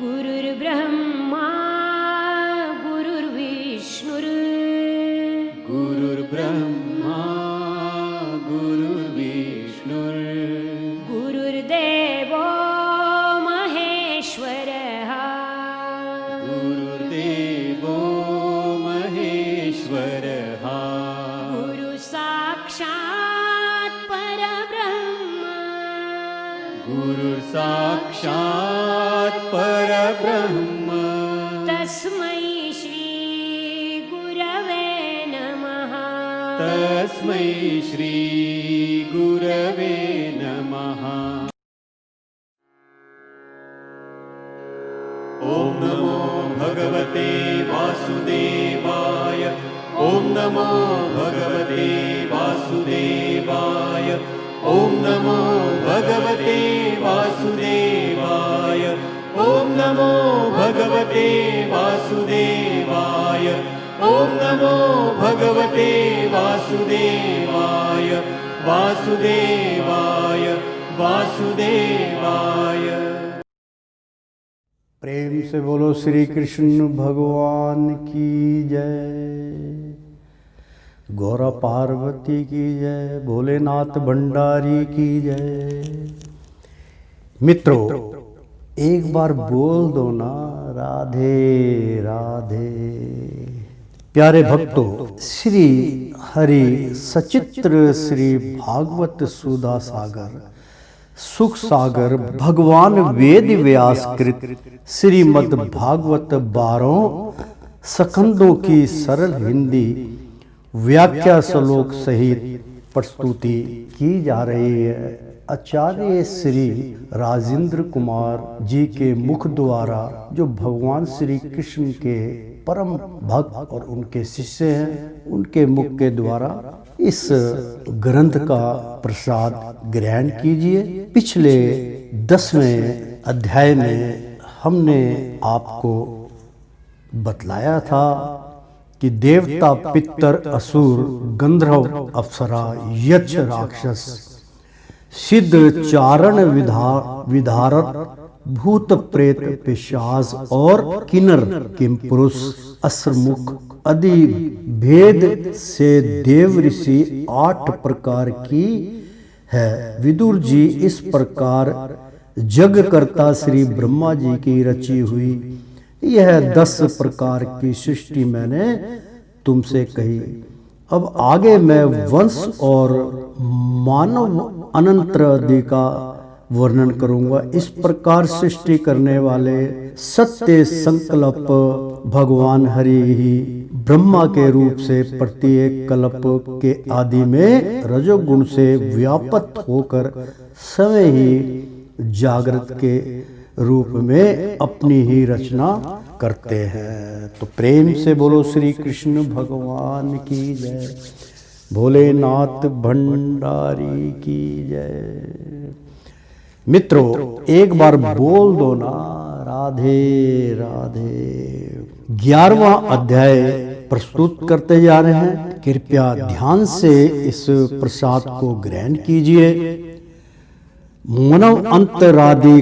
गुरुर्ब्रह्मा गुरुर्विष्णुर् गुरुर्ब्रह्मा गुरुर्विष्णुर् गुरुर्देवो महेश्वरः गुरुर्देवो महेश्वरः गुरुसाक्षात् परब्रह्म गुरुर्साक्षात् परब्रह्म तस्मै श्री गुरवे नमः तस्मै श्री गुरवे नमः। ॐ नमो भगवते वासुदेवाय ॐ नमो भगवते वासुदेवाय ॐ नमो भगवते वासुदेवाय ॐ नमो भगवते वासुदेवाय ॐ नमो भगवते वासुदेवाय वासुदेवाय वासुदेवाय। प्रेम से बोलो श्री कृष्ण भगवान की जय, गौरा पार्वती की जय, भोलेनाथ भंडारी की जय। मित्रों, एक बार बोल दो ना राधे राधे। प्यारे भक्तों, श्री हरि सचित्र श्री भागवत सुधा सागर सुख सागर भगवान वेद व्यास कृत श्रीमद् भागवत 12 स्कंदों की सरल हिंदी व्याख्या श्लोक सहित प्रस्तुति की जा रही है। आचार्य श्री राजेंद्र कुमार जी के मुख द्वारा, जो भगवान श्री कृष्ण के परम भक्त और उनके शिष्य हैं, उनके मुख के द्वारा इस ग्रंथ का प्रसाद ग्रहण कीजिए। पिछले 10वें अध्याय में हमने आपको बतलाया था कि देवता, पितर, असुर, गंधर्व, अप्सरा, यक्ष, राक्षस, सिद्ध, चारण, विधारक, भूत, प्रेत, पिशाच और किन्नर, किमपुरुष, असुरमुख आदि भेद से देव ऋषि 8 प्रकार की है। विदुर जी, इस प्रकार जग करता श्री ब्रह्मा जी की रची हुई यह 10 प्रकार की सृष्टि मैंने तुमसे कही। अब आगे मैं वंश और मानव अनंतरादि का वर्णन करूंगा। इस प्रकार सृष्टि करने वाले सत्य संकल्प भगवान हरि ही ब्रह्मा के रूप से प्रत्येक कल्प के आदि में रजोगुण से व्यापक होकर समय ही जागृत के रूप में अपनी ही रचना करते हैं। तो प्रेम से बोलो श्री कृष्ण भगवान की जय, भोलेनाथ भंडारी की जय। मित्रों, एक बार बोल दो ना राधे राधे। 11वां अध्याय प्रस्तुत करते जा रहे हैं। कृपया ध्यान से इस प्रसाद को ग्रहण कीजिए। मानव अंतरादि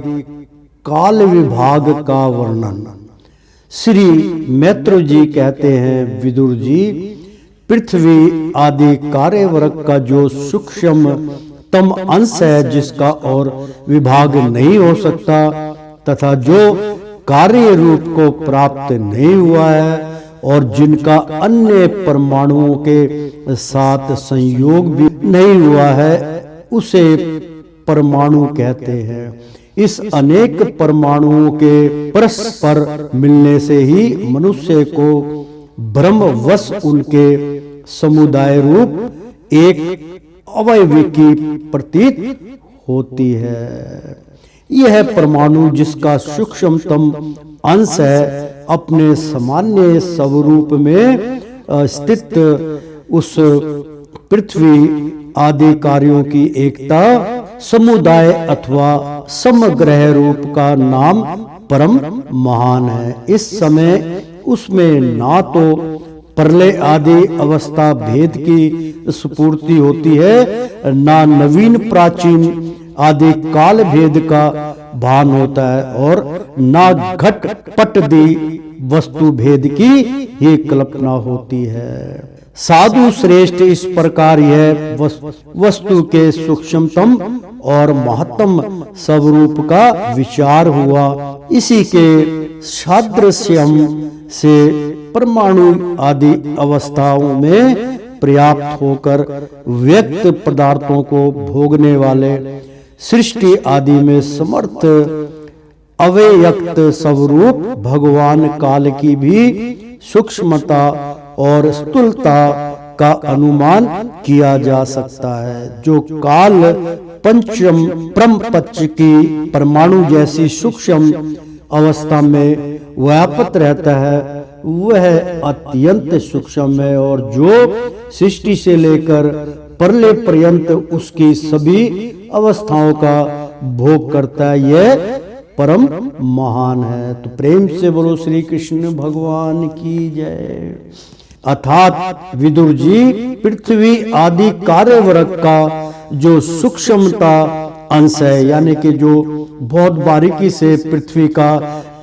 काल विभाग का वर्णन। श्री मैत्र जी कहते हैं, विदुर जी, पृथ्वी आदि कार्यवर्ग का जो सूक्ष्म तम अंश है, जिसका और विभाग नहीं हो सकता तथा जो कार्य रूप को प्राप्त नहीं हुआ है और जिनका अन्य परमाणुओं के साथ संयोग भी नहीं हुआ है, उसे परमाणु कहते हैं। इस अनेक परमाणुओं के परस्पर मिलने से ही मनुष्य को ब्रह्मवश उनके समुदाय रूप एक अवयव की प्रतीत होती है। यह परमाणु, जिसका सूक्ष्मतम अंश है, अपने सामान्य स्वरूप में स्थित उस पृथ्वी आदि कार्यों की एकता, समुदाय अथवा समग्र रूप का नाम परम महान है। इस समय उसमें ना तो प्रलय आदि अवस्था भेद की स्फूर्ति होती है, ना नवीन प्राचीन आदि काल भेद का भान होता है और ना घट पट दी वस्तु भेद की ही कल्पना होती है। साधु श्रेष्ठ इस प्रकार यह वस्तु के सूक्ष्मतम और महत्तम स्वरूप का विचार हुआ। इसी के सादृश्यम से परमाणु आदि अवस्थाओं में पर्याप्त होकर व्यक्त पदार्थों को भोगने वाले सृष्टि आदि में समर्थ अव्यक्त स्वरूप भगवान काल की भी सूक्ष्मता और स्थूलता का अनुमान किया जा सकता है। जो काल पंचम परमपक्ष की परमाणु जैसी सूक्ष्म अवस्था में व्याप्त रहता है वह अत्यंत सूक्ष्म है, और जो सृष्टि से लेकर प्रलय पर्यंत उसकी सभी अवस्थाओं का भोग करता है, यह परम महान है। तो प्रेम से बोलो श्री कृष्ण भगवान की जय। अर्थात विदुर जी पृथ्वी आदि कार्यवर्ग का जो सूक्ष्मता अंश है, यानी कि जो बहुत बारीकी से पृथ्वी का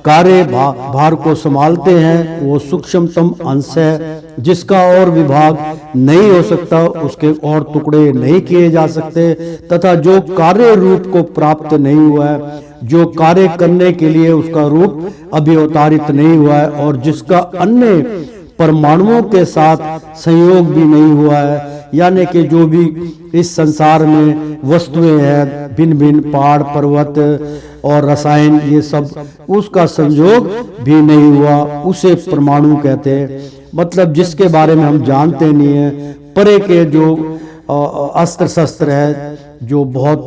कार्य भार को संभालते हैं, वो सूक्ष्मतम अंश है जिसका और विभाग नहीं हो सकता, उसके और टुकड़े नहीं किए जा सकते, तथा जो कार्य रूप को प्राप्त नहीं हुआ है, जो कार्य करने के लिए उसका रूप अभी अवतारित नहीं हुआ है, और जिसका अन्य परमाणुओं के साथ संयोग भी नहीं हुआ है, यानी कि जो भी इस संसार में वस्तुएं हैं, भिन्न भिन्न पहाड़ पर्वत और रसायन, ये सब उसका संयोग भी नहीं हुआ, उसे परमाणु कहते हैं। मतलब जिसके बारे में हम जानते नहीं है, परे के जो अस्त्र शस्त्र है जो बहुत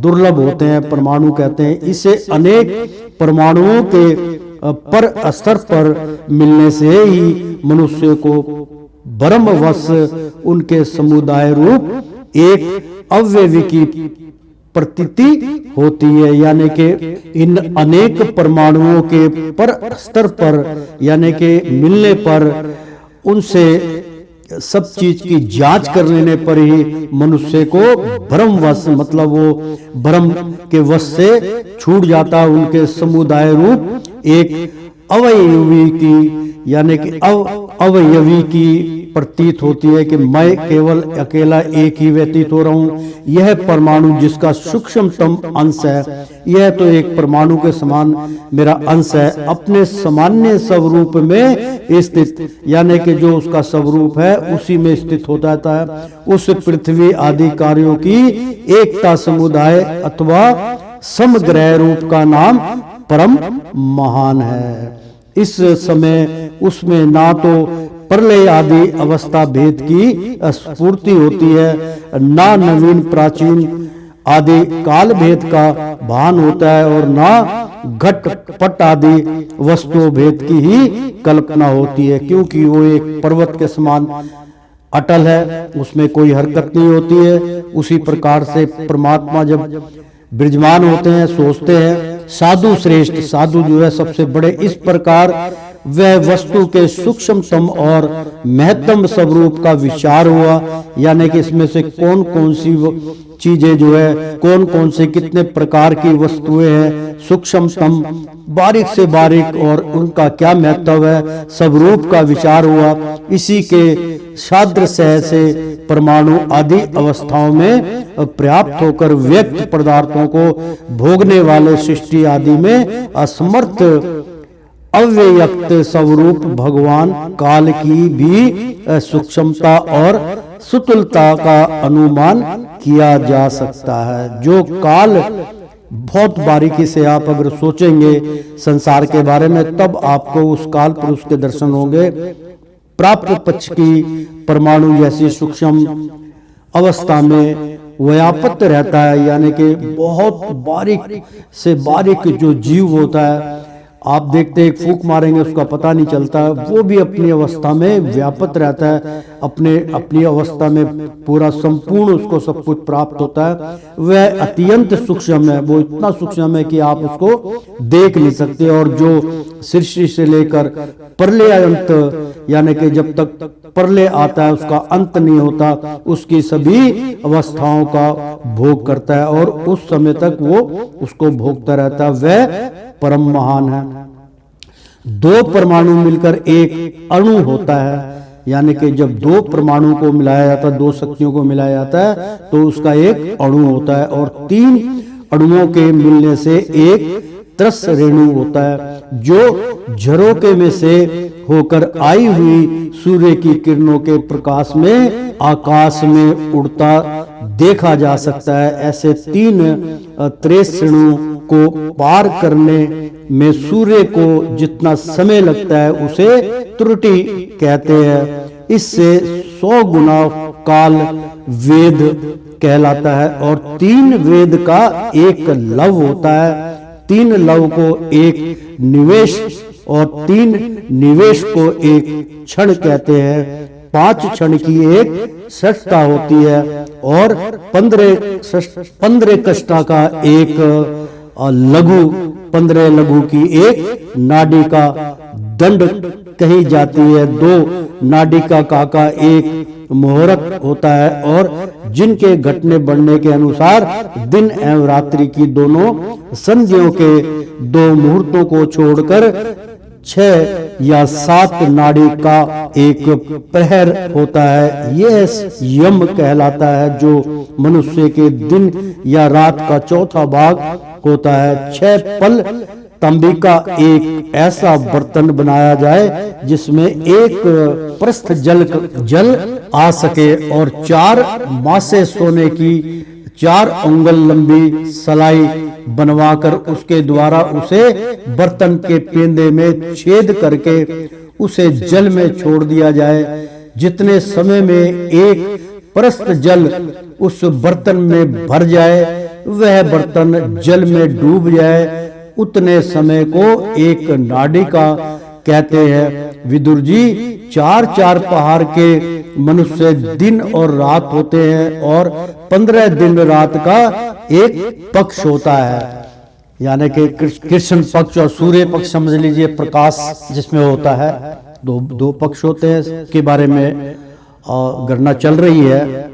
दुर्लभ होते हैं, परमाणु कहते हैं। इसे अनेक परमाणुओं के पर स्तर पर मिलने से ही मनुष्य को ब्रह्मवश उनके समुदाय रूप एक अव्यय की प्रतीति होती है, यानी कि इन अनेक परमाणुओं के पर स्तर पर यानी कि मिलने पर उनसे सब चीज की जांच कर लेने पर ही मनुष्य को ब्रह्मवश, मतलब वो ब्रह्म के वश से छूट जाता, उनके समुदाय रूप एक अवयवी की यानी कि अवयवी की प्रतीत होती है कि मैं केवल अकेला एक ही व्यतीत हो रहा हूं। यह परमाणु जिसका सूक्ष्मतम अंश है, यह तो एक परमाणु के समान मेरा अंश है, अपने सामान्य स्वरूप में स्थित, यानी कि जो उसका स्वरूप है उसी में स्थित हो जाता है। उस पृथ्वी आदि कार्यों की एकता समुदाय अथवा समग्र रूप का नाम परम महान है। इस समय उसमें ना तो प्रलय आदि अवस्था भेद की स्फूर्ति होती है, ना नवीन प्राचीन आदि काल भेद का भान होता है, और ना घट पट आदि वस्तु भेद की ही कल्पना होती है, क्योंकि वो एक पर्वत के समान अटल है, उसमें कोई हरकत नहीं होती है। उसी प्रकार से परमात्मा जब विराजमान होते हैं, सोचते हैं। साधु श्रेष्ठ, साधु जो है सबसे बड़े, इस प्रकार वह वस्तु के सूक्ष्मतम और महत्तम स्वरूप का विचार हुआ, यानी कि इसमें से कौन कौन सी चीजें जो है, कौन कौन से कितने प्रकार की वस्तुएं हैं, सूक्ष्मतम बारीक से बारीक, और उनका क्या महत्व है, स्वरूप का विचार हुआ। इसी के सादृश्य से परमाणु आदि अवस्थाओं में पर्याप्त होकर व्यक्त पदार्थों को भोगने वाले सृष्टि आदि में असमर्थ अव्यक्त स्वरूप भगवान काल की भी सूक्ष्मता और सुतुलता का अनुमान किया जा सकता है। जो काल बहुत बारीकी से आप अगर सोचेंगे संसार के बारे में, तब आपको उस काल पुरुष के दर्शन होंगे। प्राप्त पक्ष की परमाणु जैसी सूक्ष्म अवस्था में व्याप्त रहता है, यानी कि बहुत बारीक से बारीक जो जीव होता है, आप देखते एक फूंक मारेंगे उसका पता नहीं चलता, वो भी अपनी अवस्था में व्याप्त रहता है, अपनी अवस्था में पूरा संपूर्ण उसको सब कुछ प्राप्त होता है। वह अत्यंत सूक्ष्म है, वो इतना सूक्ष्म है कि आप उसको देख नहीं सकते। और जो सृष्टि से लेकर प्रलयांत यानी कि जब तक प्रलय आता है उसका अंत नहीं होता, उसकी सभी अवस्थाओं का भोग करता है और उस समय तक वो उसको भोगता रहता है, वह परम महान है। दो परमाणु मिलकर एक अणु होता है, यानी कि जब दो परमाणु को मिलाया जाता है, दो शक्तियों को मिलाया जाता है तो उसका एक अणु होता है, और तीन अणुओं के मिलने से एक त्रस रेणु होता है जो झरोके में से होकर आई हुई सूर्य की किरणों के प्रकाश में आकाश में उड़ता देखा जा सकता है। ऐसे तीन त्रिश्रेणु को पार करने में सूर्य को जितना समय लगता है उसे त्रुटि कहते हैं। इससे 100 गुना काल वेद कहलाता है, और तीन वेद का एक लव होता है। तीन लव को एक निवेश और तीन निवेश को एक क्षण कहते हैं। 5 क्षण की एक सष्टता होती है और 15 कष्टा का एक लघु, 15 लघु की एक नाडी का दंड कही जाती है। 2 नाडिका का एक मुहूर्त होता है, और जिनके घटने बढ़ने के अनुसार दिन एवं रात्रि की दोनों संधियों के 2 मुहूर्तों को छोड़कर 6 या 7 नाड़ी का एक प्रहर होता है। यह यम कहलाता है, जो मनुष्य के दिन या रात का चौथा भाग होता है। 6 पल तांबे का एक ऐसा बर्तन बनाया जाए जिसमें एक प्रस्थ जल आ सके, और 4 मासे सोने की 4 उंगल लंबी सलाई बनवाकर उसके द्वारा उसे बर्तन के पेंदे में छेद करके उसे जल में छोड़ दिया जाए। जितने समय में एक प्रस्थ जल उस बर्तन में भर जाए, वह बर्तन जल में डूब जाए, उतने समय को एक नाडिका कहते हैं। विदुर जी, 4 पहाड़ के मनुष्य दिन और रात होते हैं, और 15 दिन रात का एक पक्ष होता है, यानी कि कृष्ण पक्ष और सूर्य पक्ष समझ लीजिए, प्रकाश जिसमें होता है। दो पक्ष होते हैं, के बारे में गणना चल रही है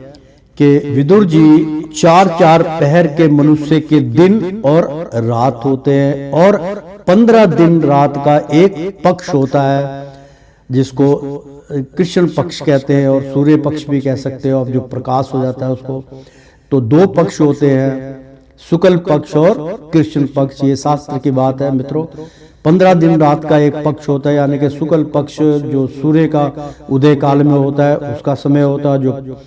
कि विदुर जी 4 पहर के मनुष्य के दिन और रात होते हैं, और 15 दिन रात का एक पक्ष होता है जिसको कृष्ण पक्ष कहते हैं, और सूर्य पक्ष भी कह सकते हो, अब जो प्रकाश हो जाता है उसको। तो 2 पक्ष होते हैं, शुक्ल पक्ष और कृष्ण पक्ष। ये शास्त्र की बात है मित्रों। 15 दिन रात का एक पक्ष होता है, यानी कि शुक्ल पक्ष जो सूर्य का उदय काल में होता है उसका समय होता है, जो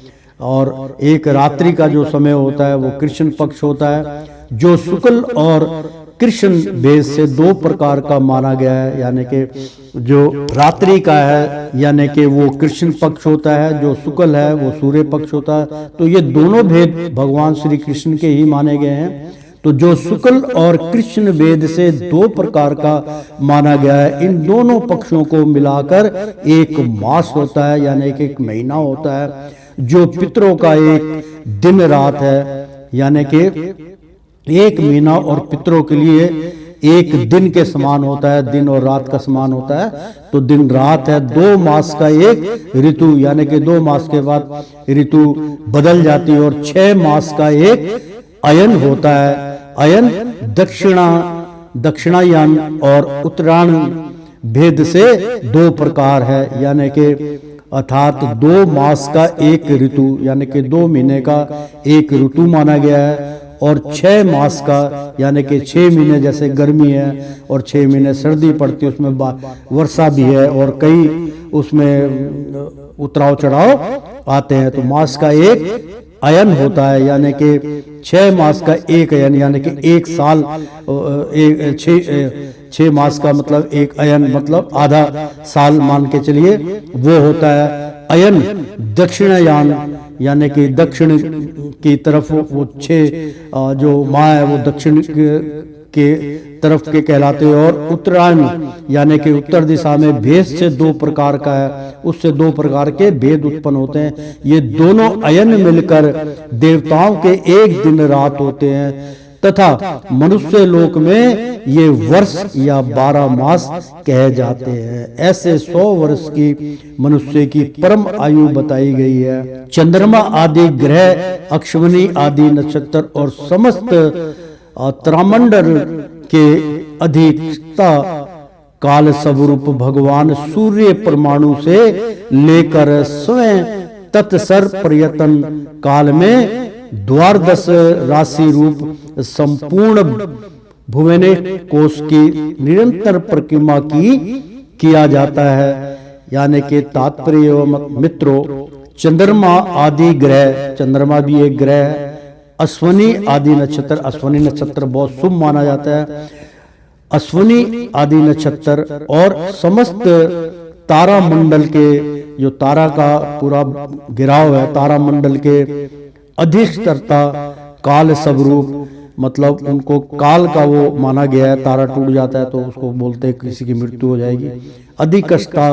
और एक रात्रि का जो समय होता है वो कृष्ण पक्ष होता है, जो शुक्ल और कृष्ण भेद से 2 प्रकार का माना गया है। यानी कि जो रात्रि का है यानी कि वो कृष्ण पक्ष होता है, जो शुक्ल है वो सूर्य पक्ष होता है। तो ये दोनों भेद भगवान श्री कृष्ण के ही माने गए हैं। तो जो शुक्ल और कृष्ण वेद से 2 प्रकार का माना गया है, इन दोनों पक्षों को मिलाकर एक मास होता है, यानी कि एक महीना होता है, जो पितरों का एक दिन रात है। यानी कि एक महीना और पितरों के लिए एक दिन के समान होता है, दिन और रात का समान होता है। तो दिन रात है। 2 मास का एक ऋतु, यानी कि 2 मास के बाद ऋतु बदल जाती है, और 6 मास का एक अयन होता है। अयन दक्षिणायन और उत्तरायण भेद से 2 प्रकार है, यानी कि अर्थात 2 मास का एक ऋतु, यानी कि 2 महीने का एक ऋतु माना गया है, और 6 मास का यानी कि 6 महीने, जैसे गर्मी है और 6 महीने सर्दी पड़ती है, उसमें वर्षा भी है और कई उसमें उतराव चढ़ाव आते हैं। तो मास का एक अयन होता है, यानी कि 6 मास का एक अयन, यानी कि 1 साल 6 मास का मतलब एक अयन, मतलब आधा साल मान के चलिए, वो होता है अयन। दक्षिणायन यानी कि दक्षिण की तरफ वो 6 जो माह है वो दक्षिण के तरफ के कहलाते हैं, और उत्तरायण यानी कि उत्तर दिशा में भेद से 2 प्रकार का है, उससे 2 प्रकार के भेद उत्पन्न होते हैं। ये दोनों अयन मिलकर देवताओं के एक दिन रात होते हैं, तथा मनुष्य लोक में ये वर्ष या 12 मास कहे जाते हैं। ऐसे 100 वर्ष की मनुष्य की परम आयु बताई गई है। चंद्रमा आदि ग्रह, अश्विनी आदि नक्षत्र और समस्त तारामंडल के अधिकता काल स्वरूप भगवान सूर्य परमाणु से लेकर स्वयं तत्सर पर्यटन काल में द्वादश राशि रूप संपूर्ण भुवने कोश की निरंतर परिक्रमा किया जाता है। यानी कि तात्पर्य मित्रों, चंद्रमा आदि ग्रह, चंद्रमा भी एक ग्रह है, अश्विनी आदि नक्षत्र, अश्विनी नक्षत्र बहुत शुभ माना जाता है, अश्विनी आदि नक्षत्र और समस्त तारामंडल के, जो तारा का पूरा गिराव है, तारामंडल के अधिष्ठाता काल स्वरूप, मतलब उनको काल का वो माना गया है। तारा टूट जाता है तो उसको बोलते हैं किसी की मृत्यु हो जाएगी। अधिष्ठाता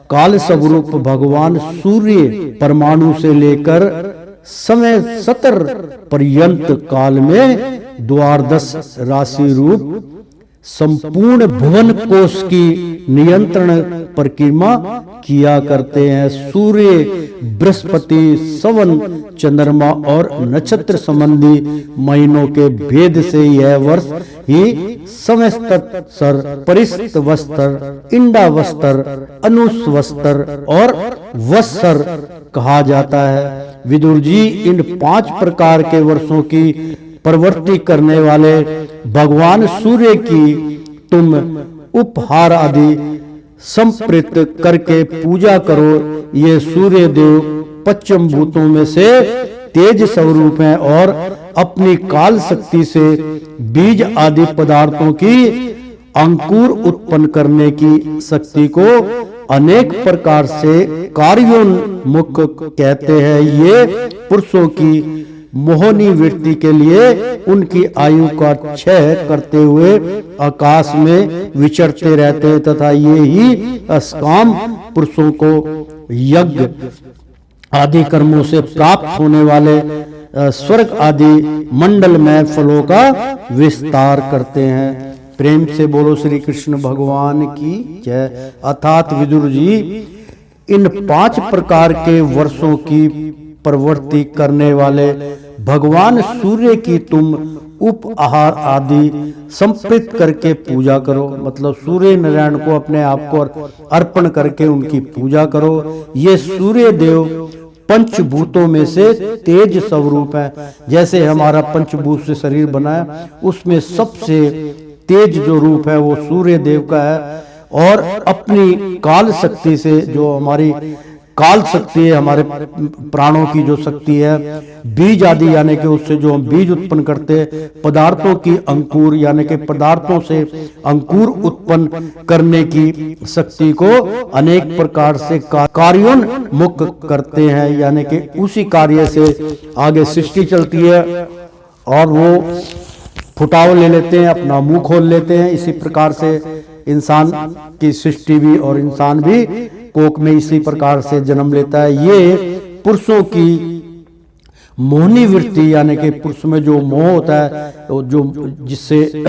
काल स्वरूप भगवान सूर्य परमाणु से लेकर समय 70 पर्यंत काल में द्वादश राशि रूप संपूर्ण भुवन कोश की नियंत्रण परिक्रमा किया करते हैं। सूर्य, बृहस्पति, सवन, चंद्रमा और नक्षत्र संबंधी महीनों के भेद से यह वर्ष ही समस्तर, परिस्तवस्तर, इंडावस्तर, अनुस्वस्तर और वत्सर कहा जाता है। विदुर जी, इन 5 प्रकार के वर्षों की प्रवृत्ति करने वाले भगवान सूर्य की तुम उपहार आदि संप्रीत करके पूजा करो। ये सूर्य देव पश्चिम भूतों में से तेज स्वरूप हैं और अपनी काल शक्ति से बीज आदि पदार्थों की अंकुर उत्पन्न करने की शक्ति को अनेक प्रकार से कार्योन्मुख कहते हैं। ये पुरुषों की मोहनी वृत्ति के लिए उनकी आयु का क्षय करते हुए आकाश में विचरते रहते हैं तथा ये ही असकाम पुरुषों को यज्ञ आदि कर्मों से प्राप्त होने वाले स्वर्ग आदि मंडल में फलों का विस्तार करते हैं। प्रेम से बोलो श्री कृष्ण भगवान की जय। अर्थात विदुर जी, इन 5 प्रकार के वर्षों की प्रवृत्ति करने वाले भगवान सूर्य की तुम उपहार आदि संप्रीत करके पूजा करो। मतलब सूर्य नारायण को अपने आप को अर्पण करके उनकी पूजा करो। ये सूर्य देव पंचभूतों में से तेज स्वरूप है। जैसे हमारा पंचभूत से शरीर बना है, उसमें सबसे तेज जो रूप है वो सूर्य देव का है। और अपनी काल शक्ति से, जो हमारी काल शक्ति है, हमारे प्राणों की जो शक्ति है, बीज आदि यानी कि उससे जो हम बीज उत्पन्न करते हैं, पदार्थों की अंकुर यानी कि पदार्थों से अंकुर उत्पन्न करने की शक्ति को अनेक प्रकार से कार्योन्मुख करते हैं। यानी कि उसी कार्य से आगे सृष्टि चलती है और वो फुटाव ले लेते हैं, अपना मुंह खोल लेते हैं। इसी प्रकार से इंसान की सृष्टि भी और इंसान भी कोख में इसी प्रकार से जन्म लेता है। ये पुरुषों की मोहनी वृत्ति यानी कि पुरुष में जो मोह होता है, तो जो जिससे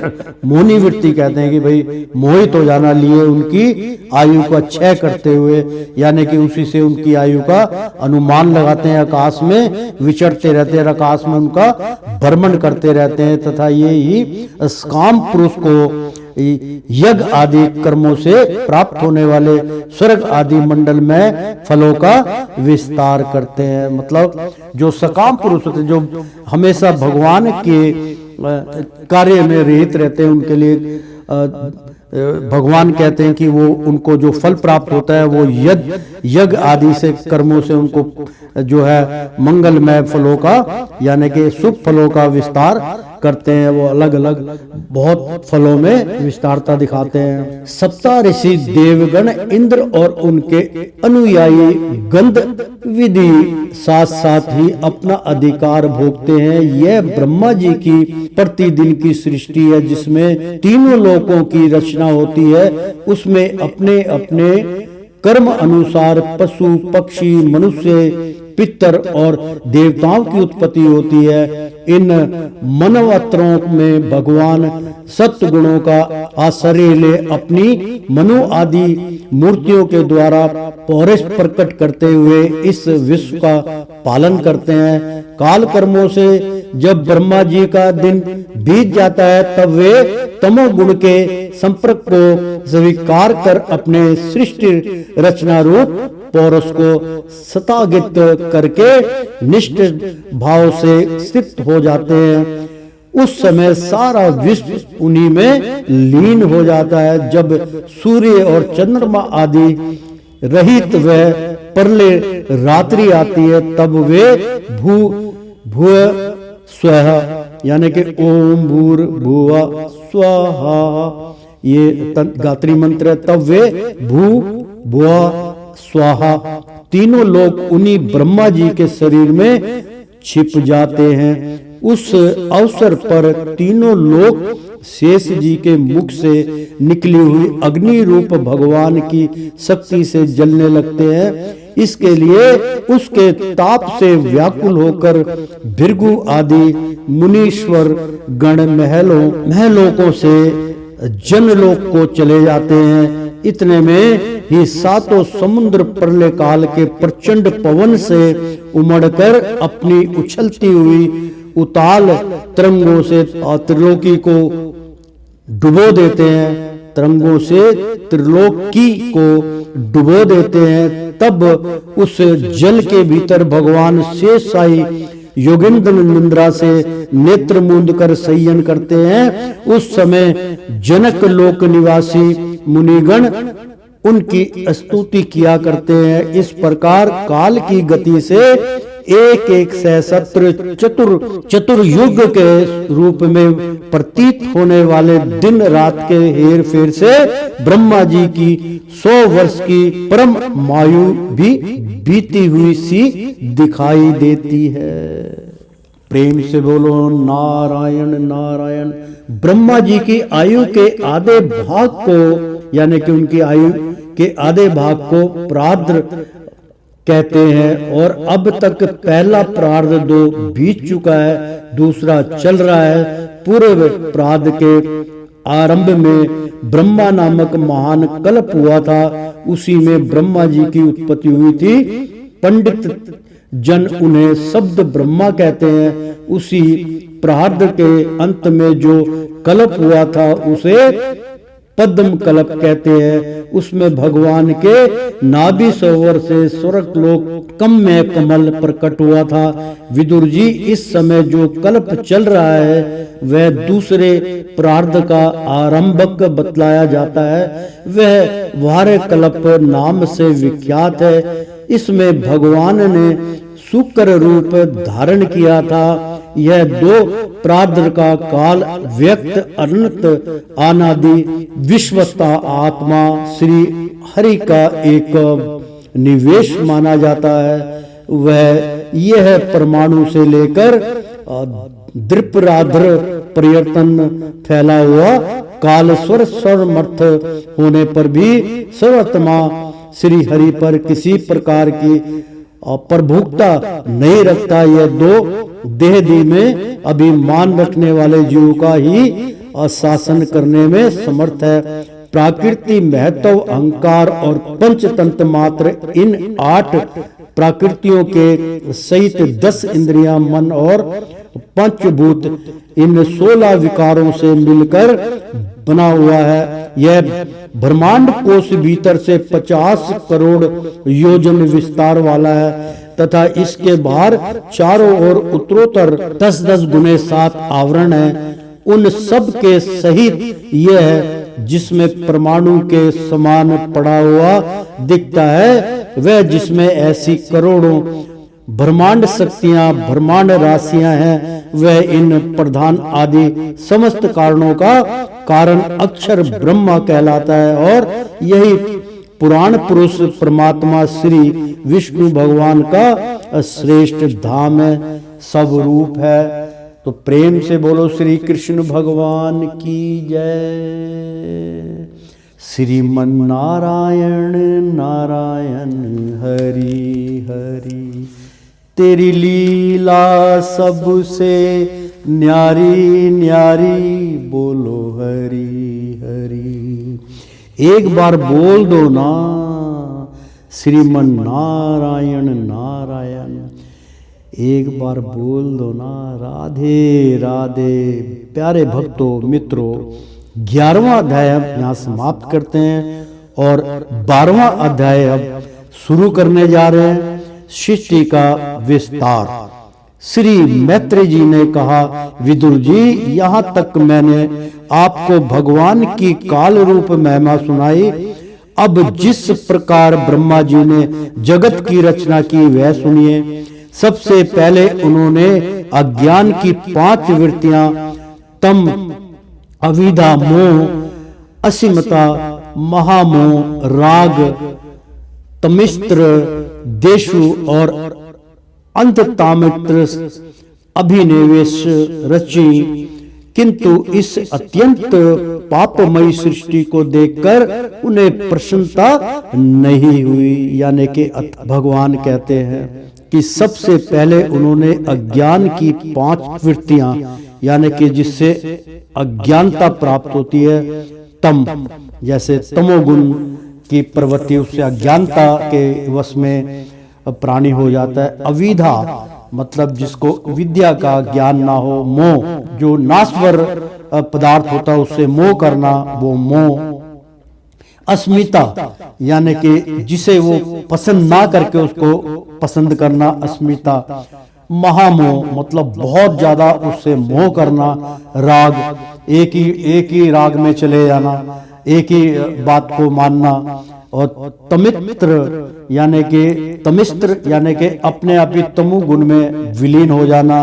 मोहनी वृत्ति कहते हैं कि भाई मोहित हो जाना, लिए उनकी आयु का क्षय करते हुए, यानी कि उसी से उनकी आयु का अनुमान लगाते हैं। आकाश में विचरते रहते हैं, आकाश में उनका भ्रमण करते रहते हैं तथा ये ही काम पुरुष को यज्ञ आदि कर्मों से प्राप्त होने वाले स्वर्ग आदि मंडल में फलों का विस्तार करते हैं। मतलब जो सकाम पुरुष होते, जो हमेशा भगवान के कार्य में रहित रहते हैं, उनके लिए भगवान कहते हैं कि वो उनको जो फल प्राप्त होता है वो यज्ञ आदि से कर्मों से उनको जो है मंगलमय फलों का यानी कि शुभ फलों का विस्तार करते हैं। वो अलग अलग बहुत फलों में विस्तारता दिखाते हैं। सप्ता ऋषि देवगण इंद्र और उनके अनुयायी गंध विधि साथ साथ ही अपना अधिकार भोगते हैं। यह ब्रह्मा जी की प्रतिदिन की सृष्टि है जिसमें तीनों लोकों की रचना होती है। उसमें अपने अपने कर्म अनुसार पशु पक्षी मनुष्य पितर और देवताओं की उत्पत्ति होती है। इन मनवंतरों में भगवान सत्गुणों का आश्रय ले अपनी मनु आदि मूर्तियों के द्वारा पौरुष प्रकट करते हुए इस विश्व का पालन करते हैं। काल कर्मों से जब ब्रह्मा जी का दिन बीत जाता है तब वे तमोगुण के संपर्क को स्वीकार कर अपने सृष्टि रचना रूप पौरुष को स्थगित करके निष्ठ भाव से स्थित हो जाते हैं। उस समय सारा विश्व उन्हीं में लीन हो जाता है। जब सूर्य और चंद्रमा आदि रहित वह परले रात्रि आती है तब वे भूव स्वः यानी कि ओम भूर भुवा स्वाहा ये गायत्री मंत्र है। तब वे भू भुवा स्वाहा तीनों लोग उन्हीं ब्रह्मा जी के शरीर में छिप जाते हैं। उस अवसर पर तीनों लोग शेष जी के मुख से निकली हुई अग्नि रूप भगवान की शक्ति से जलने लगते हैं। इसके लिए उसके ताप से व्याकुल होकर भृगु आदि मुनीश्वर गण महलों से जनलोक को चले जाते हैं। इतने में ही सातों समुद्र प्रलय काल के प्रचंड पवन से उमड़कर अपनी उछलती हुई उताल तरंगों से त्रिलोकी को डुबो देते हैं। तरंगों से त्रिलोकी को डुबो देते हैं। तब उस जल के भीतर भगवान शेष साई योगेंद्र निंद्रा से नेत्र मूंद कर शयन करते हैं। उस समय जनक लोक निवासी मुनिगण उनकी स्तुति किया करते हैं। इस प्रकार काल की गति से एक एक सहस्त्र चतुर्युग के रूप में प्रतीत होने वाले दिन रात के हेर फेर से ब्रह्मा जी की 100 वर्ष की परम आयु भी बीती हुई सी दिखाई देती है। प्रेम से बोलो नारायण नारायण। ब्रह्मा जी की आयु के आधे भाग को यानी कि उनकी आयु के आधे भाग को प्रार्ध कहते हैं और अब तक पहला प्रार्ध 2 बीत चुका है, दूसरा चल रहा है। पूर्व प्रार्ध के आरंभ में ब्रह्मा नामक महान कल्प हुआ था। उसी में ब्रह्मा जी की उत्पत्ति हुई थी। पंडित जन उन्हें शब्द ब्रह्मा कहते हैं। उसी प्रार्ध के अंत में जो कल्प हुआ था उसे पद्म कल्प कहते हैं। उसमें भगवान के नाभि सरोवर से स्वर्ग लोक कम्य कमल प्रकट हुआ था। विदुर जी, इस समय जो कल्प चल रहा है वह दूसरे प्रार्ध का आरंभक बतलाया जाता है। वह वार्य कल्प नाम से विख्यात है। इसमें भगवान ने शुक्र रूप धारण किया था। यह 2 प्रार्ध का काल व्यक्त अनंत अनादि विश्वता आत्मा श्री हरि का एक निवेश माना जाता है। वह यह परमाणु से लेकर दृप्राद्र पर्यटन फैला हुआ काल स्वर सर्वमर्थ होने पर भी सर्वात्मा श्री हरि पर किसी प्रकार की प्रभुता नहीं रखता। यह 2 देहदी में अभिमान रखने वाले जीव का ही शासन करने में समर्थ है। प्राकृति महत्व अहंकार और पंचतंत्र मात्र इन 8 प्रकृतियों के सहित 10 इंद्रियां मन और पंचभूत इन 16 विकारों से मिलकर बना हुआ है। यह ब्रह्मांड कोश भीतर से 50 करोड़ योजन विस्तार वाला है तथा इसके बाहर चारों ओर उत्तरोत्तर 10-10 गुने 7 आवरण है। उन सब के सहित यह है जिसमें परमाणु के समान पड़ा हुआ दिखता है, वह जिसमें ऐसी करोड़ों ब्रह्मांड शक्तियां ब्रह्मांड राशियां हैं, वह इन प्रधान आदि समस्त कारणों का कारण अक्षर ब्रह्मा कहलाता है और यही पुराण पुरुष परमात्मा श्री विष्णु भगवान का श्रेष्ठ धाम है, सब रूप है। तो प्रेम से बोलो श्री कृष्ण भगवान की जय। श्रीमन नारायण नारायण हरि हरि, तेरी लीला सबसे न्यारी न्यारी बोलो हरि हरि। एक बार बोल दो ना श्रीमन नारायण नारायण, एक बार बोल दो ना राधे राधे। प्यारे भक्तों मित्रों, 11वां अध्याय हम यहाँ समाप्त करते हैं और 12वां अध्याय अब शुरू करने जा रहे हैं, सृष्टि का विस्तार। श्री मैत्री जी ने कहा, विदुर जी, यहाँ तक मैंने आपको भगवान की काल रूप महिमा सुनाई। अब जिस प्रकार ब्रह्मा जी ने जगत की रचना की वह सुनिए। सबसे पहले उन्होंने अज्ञान की 5 वृत्तियां तम, अविद्या, मोह, असीमता, महामोह, राग, तमिस्त्र, देशु और अंततामित्र अभिनिवेश रची। किंतु इस अत्यंत पापमयी सृष्टि को देखकर उन्हें प्रसन्नता नहीं हुई। यानी कि भगवान कहते हैं कि सबसे पहले उन्होंने अज्ञान की 5 वृत्तियां, यानी कि जिससे अज्ञानता प्राप्त होती है, तम, जैसे तमोगुण की प्रवृत्ति, उससे अज्ञानता के वश में प्राणी हो जाता है। अविद्या मतलब जिसको विद्या का ज्ञान ना हो। मोह जो नाश्वर पदार्थ होता है उससे मोह करना, वो मोह। अस्मिता यानी कि जिसे वो पसंद ना करके उसको पसंद करना, अस्मिता। महामोह मतलब बहुत ज्यादा उससे मोह करना। राग एक ही राग में चले जाना, एक ही बात को मानना। और तमित्र यानी कि अपने आप ही तमु गुण में विलीन हो जाना।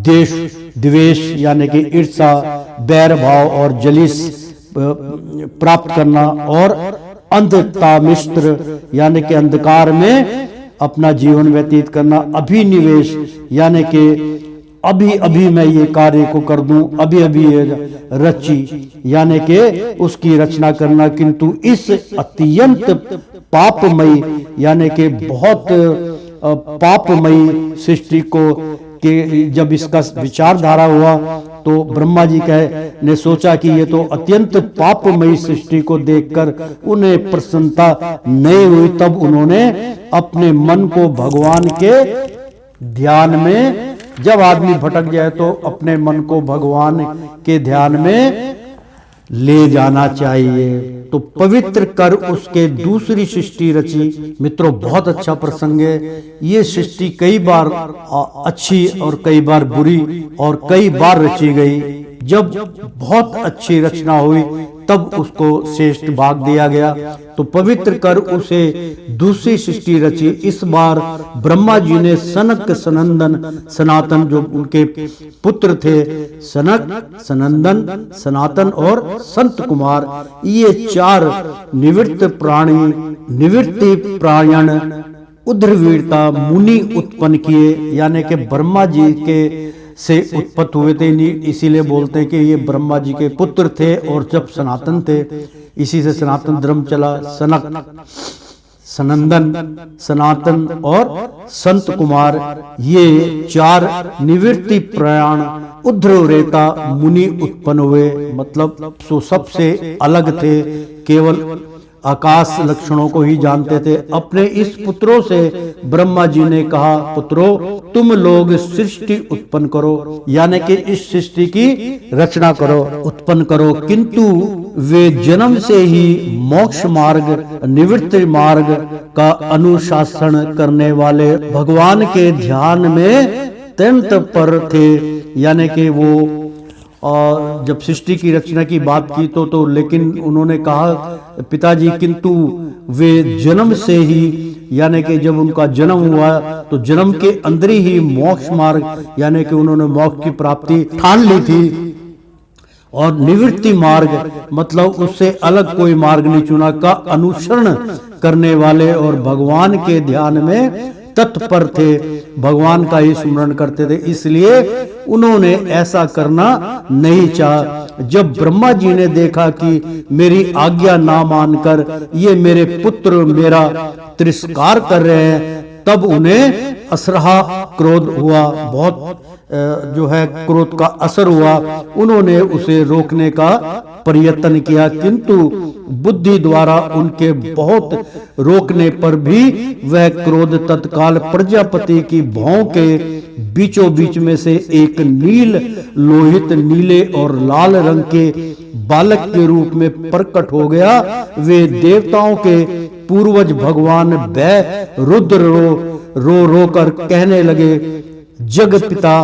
देश द्वेष यानी कि ईर्षा, बैर भाव और जलिस प्राप्त करना। और अंधतामिस्त्र यानी कि अंधकार में अपना जीवन व्यतीत करना। अभिनिवेश यानी कि अभी मैं ये कार्य को कर दूं, अभी ये रची यानी कि उसकी रचना करना। किंतु इस अत्यंत पापमयी यानी कि बहुत पापमयी सृष्टि को कि जब इसका विचारधारा हुआ तो ब्रह्मा जी ने सोचा कि ये तो अत्यंत पापमयी सृष्टि को देखकर उन्हें प्रसन्नता नहीं हुई। तब उन्होंने अपने मन को भगवान के ध्यान में, जब आदमी भटक जाए तो अपने मन को भगवान के ध्यान में ले जाना चाहिए, तो पवित्र कर उसके दूसरी सृष्टि रची। मित्रों बहुत अच्छा प्रसंग है। ये सृष्टि कई बार अच्छी और कई बार बुरी और कई बार रची गई। जब बहुत अच्छी रचना हुई तब उसको श्रेष्ठ भाग दिया गया, तो पवित्र कर उसे दूसरी सृष्टि रची। इस बार ब्रह्मा जी ने सनक, सनंदन, सनातन जो उनके पुत्र थे, सनक, सनंदन, सनातन और संत कुमार, ये 4 निवृत्त प्रायण उद्रवीरता मुनि उत्पन्न किए। यानी कि ब्रह्मा जी के से उत्पत्त हुए थे, इसीलिए बोलते हैं कि ये ब्रह्मा जी के पुत्र थे। और जब सनातन थे, इसी से सनातन धर्म चला। सनक, सनंदन, सनातन और संत कुमार, ये 4 निवृत्ति प्रयाण उद्रवरेता मुनि उत्पन्न हुए। मतलब सो सबसे अलग थे, केवल आकाश लक्षणों को ही जानते थे। अपने इस पुत्रों से ब्रह्मा जी ने कहा, पुत्रों तुम लोग सृष्टि उत्पन्न करो, यानी कि इस सृष्टि की रचना करो, उत्पन्न करो। किंतु वे जन्म से ही मोक्ष मार्ग, निवृत्ति मार्ग का अनुशासन करने वाले भगवान के ध्यान में अत्यंत पर थे। यानी कि वो और जब सृष्टि की रचना की बात की तो लेकिन उन्होंने कहा पिताजी, किंतु वे जन्म से ही, यानी कि जब उनका जन्म हुआ तो जन्म के अंदर ही मोक्ष मार्ग, यानी कि उन्होंने मोक्ष की प्राप्ति ठान ली थी। और निवृत्ति मार्ग मतलब उससे अलग कोई मार्ग नहीं चुना, का अनुसरण करने वाले और भगवान के ध्यान में तत्पर थे, भगवान का ही स्मरण करते थे। इसलिए उन्होंने ऐसा करना नहीं चाहा। जब ब्रह्मा जी ने देखा कि मेरी आज्ञा ना मानकर ये मेरे पुत्र मेरा तिरस्कार कर रहे हैं, तब उन्हें असरहा क्रोध हुआ, बहुत जो है क्रोध का असर हुआ, उन्होंने उसे रोकने का प्रयत्न किया, किंतु बुद्धि द्वारा उनके बहुत रोकने पर भी वह क्रोध तत्काल प्रजापति की भौं के बीचों बीच में से एक नील लोहित नीले और लाल रंग के बालक के रूप में प्रकट हो गया। वे देवताओं के पूर्वज भगवान वै रुद्र रो कर कहने लगे, जग पिता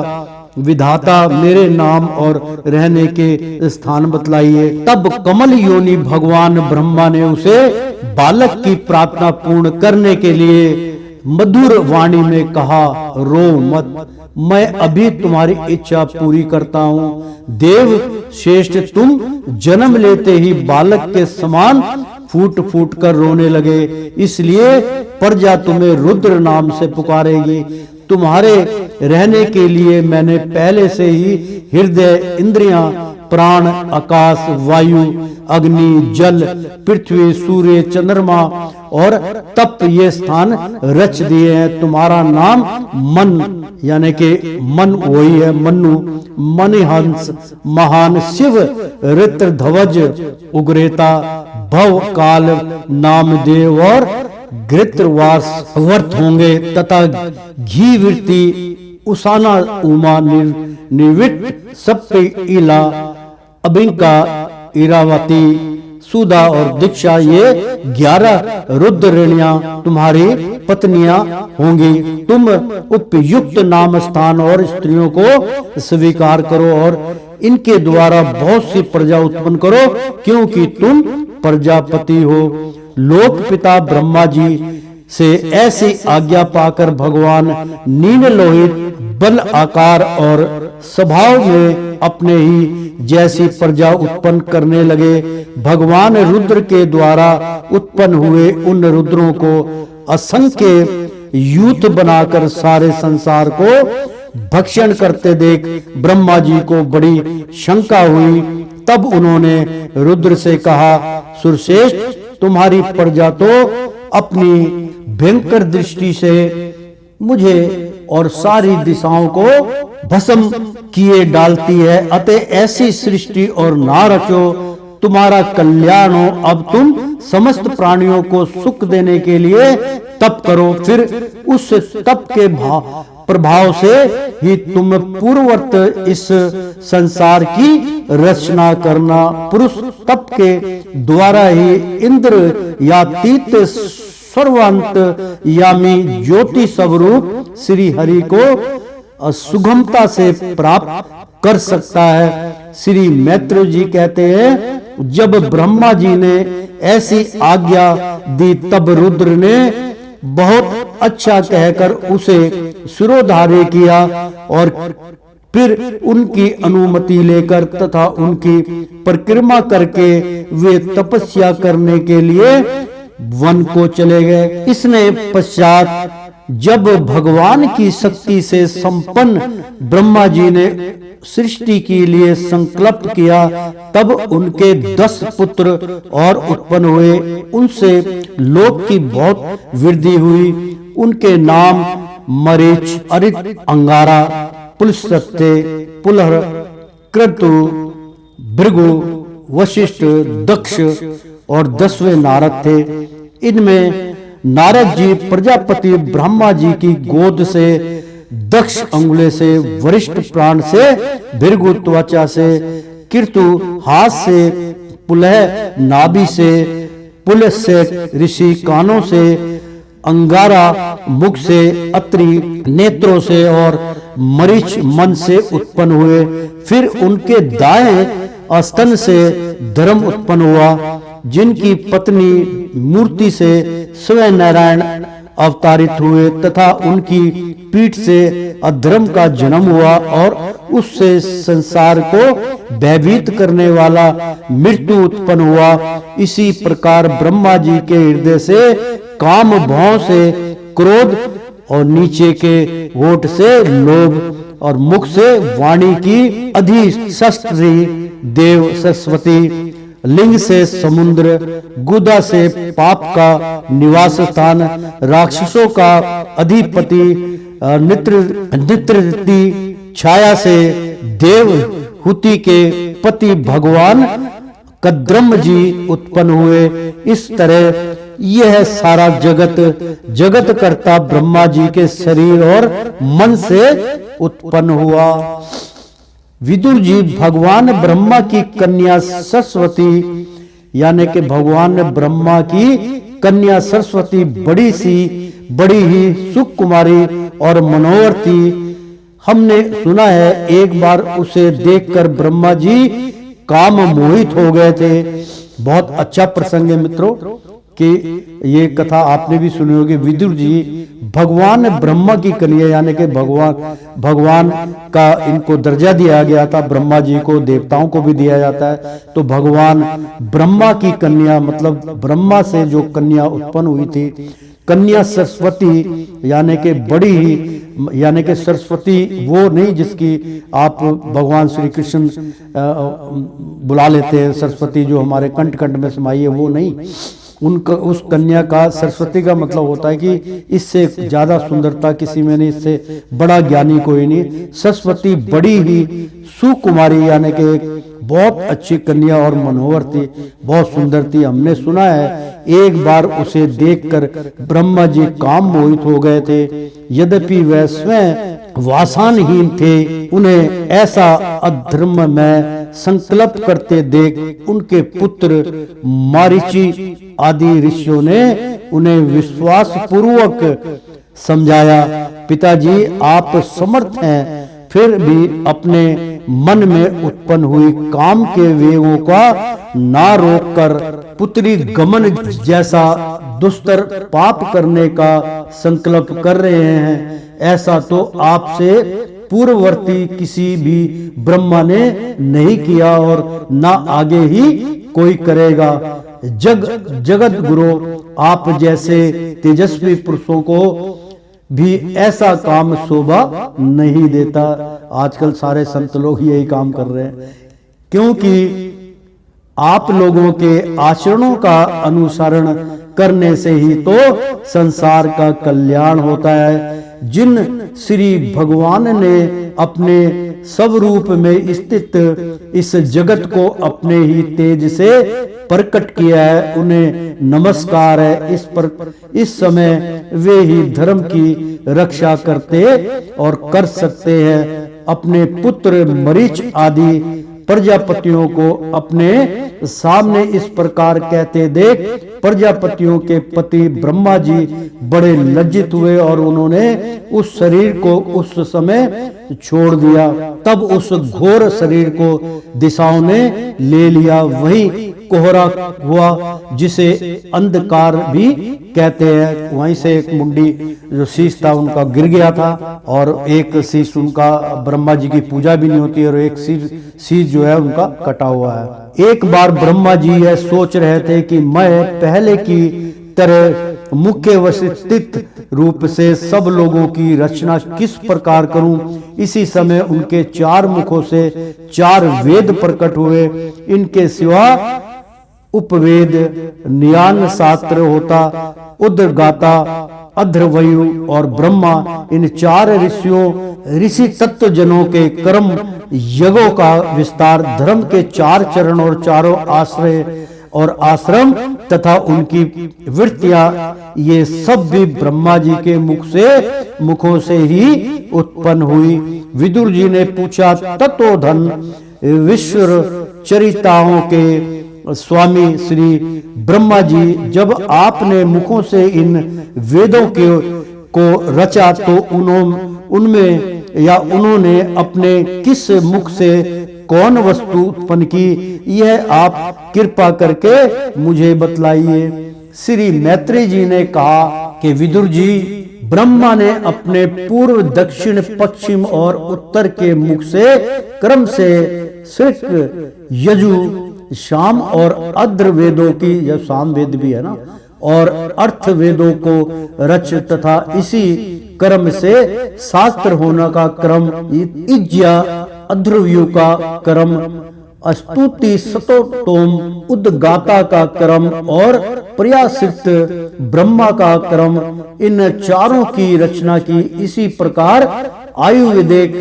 विधाता मेरे नाम और रहने के स्थान बतलाइए। तब कमल योनि भगवान ब्रह्मा ने उसे बालक की प्रार्थना पूर्ण करने के लिए मधुर वाणी में कहा, रो मत, मैं अभी तुम्हारी इच्छा पूरी करता हूँ। देव श्रेष्ठ, तुम जन्म लेते ही बालक के समान फूट फूट कर रोने लगे, इसलिए प्रजा तुम्हें रुद्र नाम से पुकारेगी। तुम्हारे रहने के लिए मैंने पहले से ही हृदय, इंद्रियां, प्राण, आकाश, वायु, अग्नि, जल, पृथ्वी, सूर्य, चंद्रमा और तप ये स्थान रच दिए हैं। तुम्हारा नाम मन यानी कि मन वही है मनु, मणिहंस, महान शिव, ऋत्रध्वज, उग्रेता, भव, काल, नामदेव और घृतवास वर्त होंगे तथा घी वृत्ति, उसाना, उमा, निर्विट, सप्त, इला, अबिंका, इरावती, सुधा और दीक्षा ये 11 रुद्ररणियां तुम्हारी पत्नियां होंगी। तुम उपयुक्त नाम, स्थान और स्त्रियों को स्वीकार करो और इनके द्वारा बहुत सी प्रजा उत्पन्न करो, क्योंकि तुम प्रजापति हो। लोक पिता ब्रह्मा जी से ऐसी आज्ञा पाकर भगवान नील लोहित, बल, आकार और स्वभाव में अपने ही जैसी प्रजा उत्पन्न करने लगे। भगवान रुद्र के द्वारा उत्पन्न हुए उन रुद्रों को असंख्य यूथ बनाकर सारे संसार को भक्षण करते देख ब्रह्मा जी को बड़ी शंका हुई। तब उन्होंने रुद्र से कहा, सुरश्रेष्ठ, तुम्हारी प्रजा तो अपनी भयंकर दृष्टि से मुझे और सारी दिशाओं को भस्म किए डालती है, अतः ऐसी सृष्टि और ना रचो, तुम्हारा कल्याण हो। अब तुम समस्त प्राणियों को सुख देने के लिए तप करो, फिर उस तप के प्रभाव से ही तुम पूर्ववत इस संसार की रचना करना। पुरुष तप के द्वारा ही इंद्र या तीत सर्वांत यामी ज्योति स्वरूप श्री हरि को सुगमता से प्राप्त कर सकता है। श्री मैत्र जी कहते हैं, जब ब्रह्मा जी ने ऐसी आज्ञा दी तब रुद्र ने बहुत अच्छा कहकर उसे शिरोधार्य किया और फिर उनकी अनुमति लेकर तथा उनकी परिक्रमा करके वे तपस्या करने के लिए वन को चले गए। इसने पश्चात जब भगवान की शक्ति से संपन्न ब्रह्मा जी ने सृष्टि के लिए संकल्प किया, तब उनके 10 पुत्र और उत्पन्न हुए। उनसे लोक की बहुत वृद्धि हुई। उनके नाम मरीच, अरित, अंगारा, पुलस्त्य, पुलह, क्रतु, भृगु, वशिष्ठ, दक्ष और 10वें नारद थे। इनमें नारद जी प्रजापति ब्रह्मा जी की गोद से, दक्ष अंगुले से, वरिष्ठ प्राण से, भृगु त्वचा से, कीर्तु हाथ से, पुलह नाभि से, पुलस्त्य ऋषि कानों से, अंगारा मुख से, अत्रि नेत्रों से और मरीच मन से उत्पन्न हुए। फिर उनके दाएं स्तन से धर्म उत्पन्न हुआ, जिनकी पत्नी मूर्ति से स्वयं नारायण अवतारित हुए तथा उनकी पीठ से अधर्म का जन्म हुआ और उससे संसार को भयभीत करने वाला मृत्यु उत्पन्न हुआ। इसी प्रकार ब्रह्मा जी के हृदय से काम भाव से क्रोध और नीचे के होठ से लोभ और मुख से वाणी की अधिष्ठी देव सरस्वती, लिंग से समुद्र, गुदा से पाप का निवास स्थान, राक्षसों का अधिपति नित्रति, छाया से देवहूति के पति भगवान कद्रम जी उत्पन्न हुए। इस तरह यह सारा जगत करता ब्रह्मा जी के शरीर और मन से उत्पन्न हुआ। विदुर जी भगवान ब्रह्मा की कन्या सरस्वती, यानी कि भगवान ने ब्रह्मा की कन्या सरस्वती बड़ी ही सुकुमारी और मनोहर थी। हमने सुना है एक बार उसे देखकर ब्रह्मा जी काम मोहित हो गए थे। बहुत अच्छा प्रसंग है मित्रों कि ये कथा आपने भी सुनी होगी। विदुर जी भगवान ब्रह्मा की कन्या, यानी कि भगवान का इनको दर्जा दिया गया था, ब्रह्मा जी को, देवताओं को भी दिया जाता है। तो भगवान ब्रह्मा की कन्या, मतलब ब्रह्मा से जो कन्या उत्पन्न हुई थी, कन्या सरस्वती, यानी कि बड़ी ही, यानी कि सरस्वती वो नहीं जिसकी आप भगवान श्री कृष्ण बुला लेते हैं, सरस्वती जो हमारे कंठ कंठ में समाई है, वो नहीं। उनका उस कन्या का, सरस्वती का मतलब होता है कि इससे ज्यादा सुंदरता किसी में नहीं, इससे बड़ा ज्ञानी कोई नहीं। सरस्वती बड़ी ही सुकुमारी, यानी कि बहुत अच्छी कन्या और मनोहर थी, बहुत सुंदर थी। हमने सुना है एक बार उसे देखकर ब्रह्मा जी काम मोहित हो गए थे। यद्यपि वह स्वयं वासनाहीन थे, उन्हें ऐसा अधर्म में संकल्प करते देख उनके पुत्र मारीची आदि ऋषियों ने उन्हें विश्वास पूर्वक समझाया, पिताजी आप समर्थ हैं, फिर भी अपने मन में उत्पन्न हुई काम के वेगों का ना रोककर पुत्री गमन जैसा दुस्तर पाप करने का संकल्प कर रहे हैं। ऐसा तो आपसे पूर्ववर्ती किसी भी ब्रह्मा ने नहीं किया और ना आगे ही कोई करेगा। जगत गुरु आप जैसे तेजस्वी पुरुषों को भी ऐसा काम शोभा नहीं देता। आजकल सारे संत लोग यही काम कर रहे हैं, क्योंकि आप लोगों के आचरणों का अनुसरण करने से ही तो संसार का कल्याण होता है। जिन श्री भगवान ने अपने सब रूप में स्थित इस जगत को अपने ही तेज से प्रकट किया है, उन्हें नमस्कार है। इस समय वे ही धर्म की रक्षा करते और कर सकते हैं। अपने पुत्र मरीच आदि प्रजापतियों को अपने सामने इस प्रकार कहते देख प्रजापतियों के पति ब्रह्मा जी बड़े लज्जित हुए और उन्होंने उस शरीर को उस समय छोड़ दिया। तब उस घोर शरीर को दिशाओं ने ले लिया। वही कोहरा हुआ जिसे अंधकार भी कहते हैं। वहीं से एक मुंडी जो शीश था उनका गिर गया था और एक शीश उनका ब्रह्मा जी की पूजा भी नहीं होती और एक शीश जो है उनका कटा हुआ है। एक बार ब्रह्मा जी यह सोच रहे थे कि मैं पहले की तरह मुख्य वस्तित्व रूप से सब लोगों की रचना किस प्रकार करूं। इसी समय उनके चार मुखों से चार वेद प्रकट हुए। इनके सिवा उपवेद, न्यान शास्त्र होता, उद्गाता, अध्रवयु और ब्रह्मा, इन चार ऋषि तत्व जनों के कर्म यज्ञों का विस्तार, धर्म के चार चरण और चारों आश्रय और आश्रम तथा उनकी वृत्तियां, ये सब भी ब्रह्मा जी के मुखों से ही उत्पन्न हुई। विदुर जी ने पूछा, तत्वधन विश्व चरिताओं के स्वामी श्री ब्रह्मा जी, जब आपने मुखों से इन वेदों को रचा तो उन्होंने अपने किस मुख से कौन वस्तु उत्पन्न की, यह आप कृपा करके मुझे बतलाइए। श्री मैत्री जी ने कहा कि विदुर जी, ब्रह्मा ने अपने पूर्व, दक्षिण, पश्चिम और उत्तर के मुख से क्रम से ऋक्, यजु, शाम और अध्र वेदों की, जब साम वेद भी है ना, और अर्थ वेदों को रच तथा इसी क्रम से शास्त्र होना का क्रम, इज्या अध्रव्यू का क्रम, स्तुति सतोतोम उद्गाता का क्रम और प्रयासित ब्रह्मा का क्रम, इन चारों की रचना की इसी प्रकार आयुर्वेदिक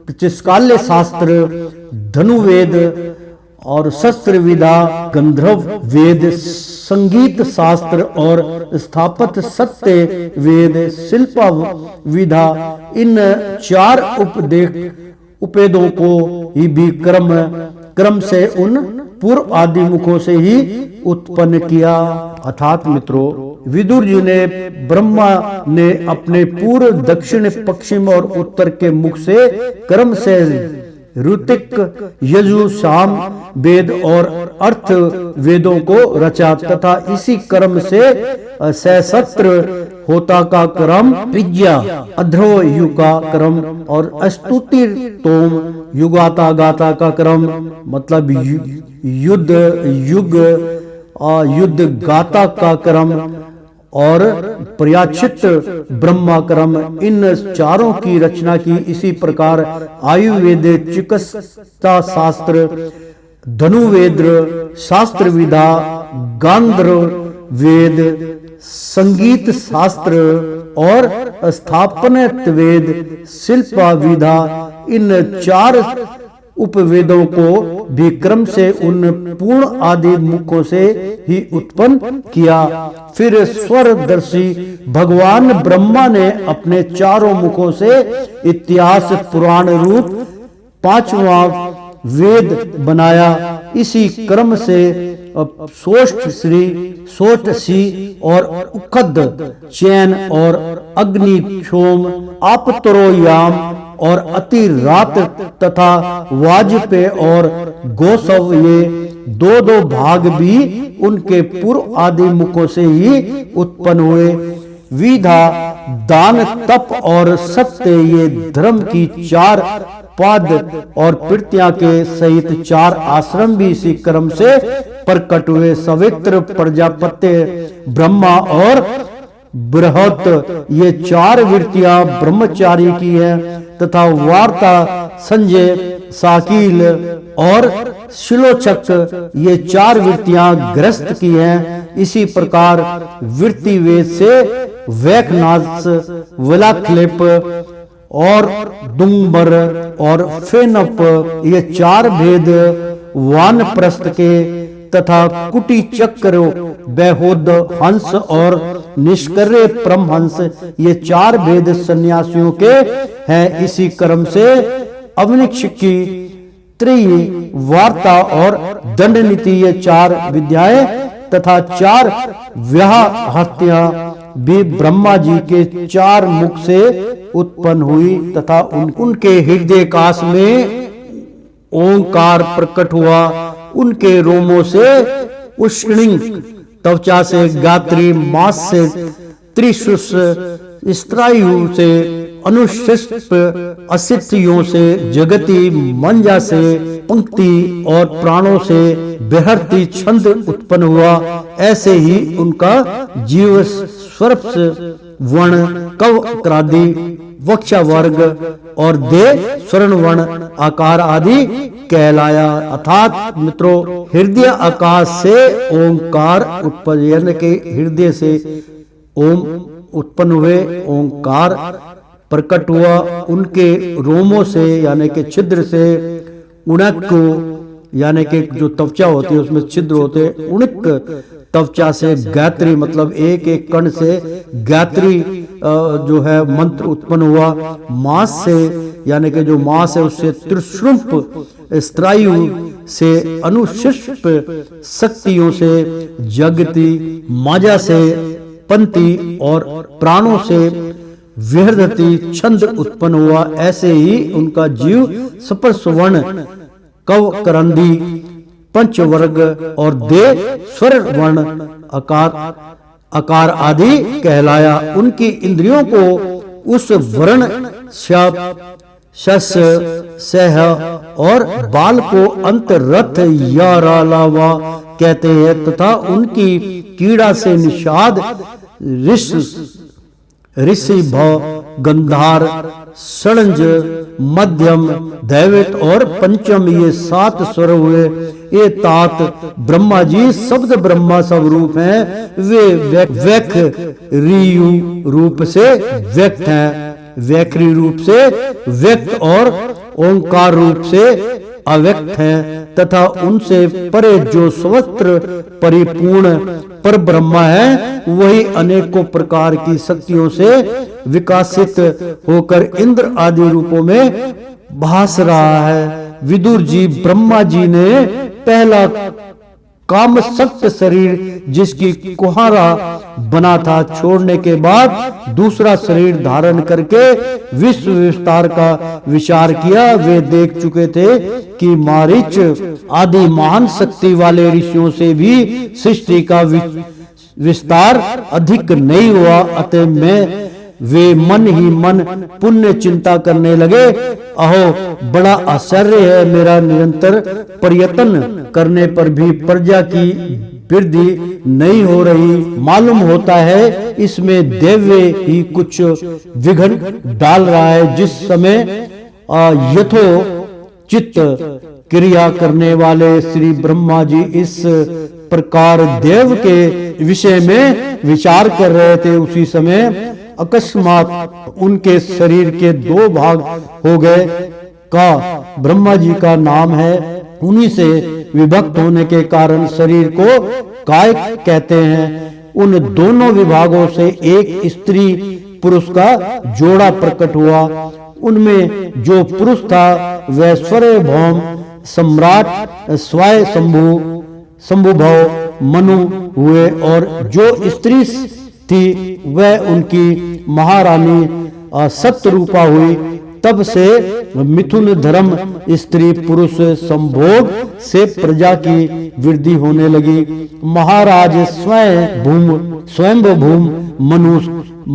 चिकित्सालय शास्त्र, धनुर्वेद और शस्त्र विद्या, गंधर्व वेद, संगीत शास्त्र और स्थापत्य सत्य वेद, शिल्प विद्या, इन 4 उपवेदों को ही भी क्रम से उन पूर्व आदि मुखों से ही उत्पन्न किया। अर्थात मित्रों, विदुर जी ने ब्रह्मा ने अपने पूर्व, दक्षिण, पश्चिम और उत्तर के मुख से क्रम से ऋतिक, यजु, साम वेद और अर्थ वेदों को रचा तथा इसी क्रम से सहस्त्र होता का क्रम, विद्या अध्रो युग का क्रम और स्तुति तोम युगाता गाता का क्रम, मतलब युद्ध युग युद्ध गाता का क्रम और प्रयाचित ब्रह्मा क्रम, इन चारों की रचना की। इसी प्रकार आयुर्वेद, चिकित्सा शास्त्र, धनुर्वेद, शास्त्र विद्या, गांधर्व वेद, संगीत शास्त्र और स्थापत्य वेद, शिल्प विद्या, इन 4 उपवेदों को भी क्रम से उन पूर्ण आदि मुखों से ही उत्पन्न किया। फिर स्वरदर्शी भगवान ब्रह्मा ने अपने 4 मुखों से इतिहास पुराण रूप 5वां वेद बनाया। इसी क्रम से सोष्ठ श्री, सोष्ठसी और उखद, चैन और अग्नि, क्षोम, आपतरोयाम और अतिरात तथा वाजपेय और गोसव, ये 2 भाग भी उनके पूर्व आदि मुखों से ही उत्पन्न हुए। विद्या, दान, तप और सत्य, ये धर्म की 4 पद और प्रवृत्तियां के सहित 4 आश्रम भी इसी क्रम से प्रकट हुए। सवित्र, प्रजापत्य, ब्रह्मा और बृहत, ये 4 वृत्तियां ब्रह्मचारी की हैं तथा वार्ता, संजय, साकील और शिलोचक, ये 4 वृत्तियां गृहस्थ की हैं। इसी प्रकार वृत्ति वेद से वैखनास, विलाक्लेप और दुंबर और फेनप, ये 4 भेद वानप्रस्थ के तथा कुटी चक्र, बेहोद हंस और निष्क्रिय परमहंस, ये 4 भेद सन्यासियों के हैं। इसी क्रम से अवनिक्ष की त्रयी, वार्ता और दंड नीति, ये 4 विद्याएं तथा 4 व्याहत्यां भी ब्रह्मा जी के 4 मुख से उत्पन्न हुई तथा उनके हृदय काश में ओंकार प्रकट हुआ। उनके रोमों से उष्णिक, त्वचा से गात्री, मांस से त्रिशुष, स्त्रायु से अनुशिष्ट, असित्थियों से जगति, मंजा से पंक्ति और प्राणों से बेहरती छंद उत्पन्न हुआ। ऐसे ही उनका जीव स्वरूप वर्ण, कव क्रादि, वक्षा वर्ग और देह स्वर्ण वर्ण, आकार आदि कहलाया। अर्थात मित्रों, हृदय आकाश से ओंकार उत्पन्न, यानी कि हृदय से ओम उत्पन्न हुए, ओंकार प्रकट हुआ। उनके रोमों से यानी कि छिद्र से उणक को, यानी कि जो त्वचा होती है उसमें छिद्र होते हैं, उणक त्वचा से गायत्री, मतलब एक एक कण से गायत्री जो है मंत्र उत्पन्न हुआ। मांस से, यानी कि जो मांस है उससे त्रिशृंप, स्त्रायु से अनुशिष्ट, शक्तियों से जगति, माजा से पंक्ति और प्राणों से विहृदति छंद उत्पन्न हुआ। ऐसे ही उनका जीव स्पर्श वर्ण, कव करंदी, पंचवर्ग और देह स्वर वर्ण, आकार आदि कहलाया। उनकी इंद्रियों को उस वर्ण, शस, सह और बाल को अंतरथ या रालावा कहते हैं तथा उनकी कीड़ा से निषाद, ऋषि भव, गंधार, षडज, मध्यम, दैवत और पंचम, ये 7 स्वर हुए। ये तात ब्रह्मा जी शब्द ब्रह्मा स्वरूप हैं, वे व्यख रियु रूप से व्यक्त हैं, वैखरी रूप से व्यक्त और ओंकार रूप से अव्यक्त हैं, तथा उनसे परे जो सर्वत्र परिपूर्ण पर ब्रह्मा है वही अनेकों प्रकार की शक्तियों से विकसित होकर इंद्र आदि रूपों में भास रहा है। विदुर जी ब्रह्मा जी ने पहला काम शक्त शरीर जिसकी कुहारा बना था छोड़ने के बाद दूसरा शरीर धारण करके विश्व विस्तार का विचार किया। वे देख चुके थे कि मारीच आदि महान शक्ति वाले ऋषियों से भी सृष्टि का विस्तार अधिक नहीं हुआ, अतः मैं वे मन ही मन पुण्य चिंता करने लगे। अहो बड़ा आश्चर्य है, मेरा निरंतर प्रयत्न करने पर भी प्रजा की वृद्धि नहीं हो रही। मालूम होता है इसमें दैव्य ही कुछ विघ्न डाल रहा है। जिस समय यथोचित क्रिया करने वाले श्री ब्रह्मा जी इस प्रकार देव के विषय में विचार कर रहे थे, उसी समय अकस्मात उनके शरीर के दो भाग हो गए। का ब्रह्मा जी का नाम है, उन्हीं से विभक्त होने के कारण शरीर को काय कहते हैं। उन दोनों विभागों से एक स्त्री पुरुष का जोड़ा प्रकट हुआ। उनमें जो पुरुष था वह स्वयंभौम सम्राट स्वयं शंभुभव मनु हुए, और जो स्त्री थी वह उनकी महारानी सत्यरूपा हुई। तब से मिथुन धर्म स्त्री पुरुष संभोग से प्रजा की वृद्धि होने लगी। महाराज स्वयंभूम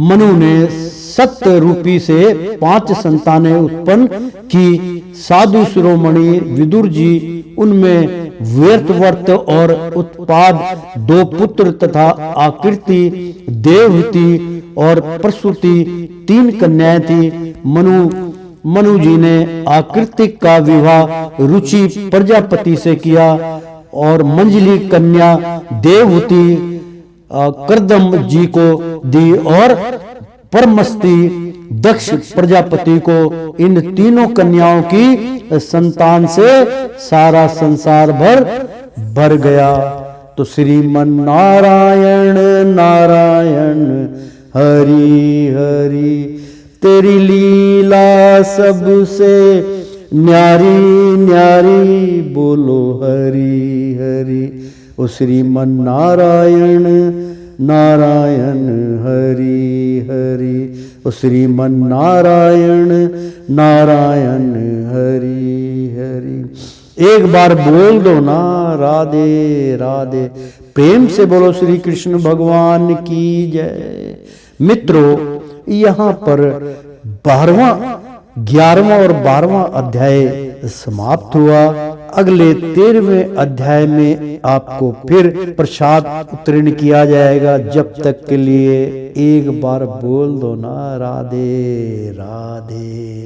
मनु ने सत्य रूपी से 5 संतानें उत्पन्न की। साधु शिरोमणि विदुर जी उनमें व्यर्थवर्त और उत्पाद 2 पुत्र तथा आकृति देवहूति और प्रसूति 3 कन्याएं थी। मनु जी ने आकृति का विवाह रुचि प्रजापति से किया और मंजली कन्या देवहूति कर्दम जी को दी और परमस्ती दक्ष प्रजापति को। इन तीनों कन्याओं की संतान से सारा संसार भर गया। तो श्रीमन नारायण नारायण हरि हरि, तेरी लीला सबसे न्यारी न्यारी, बोलो हरि हरि। ओ श्रीमन नारायण नारायण हरि हरि, ओ श्रीमन नारायण नारायण हरि हरि। एक बार बोल दो ना राधे राधे, प्रेम से बोलो श्री कृष्ण भगवान की जय। मित्रों, यहाँ पर 11वां और 12वां अध्याय समाप्त हुआ। अगले 13वें अध्याय में आपको फिर प्रसाद उत्तीर्ण किया जाएगा। जब तक के लिए एक बार बोल दो ना राधे राधे।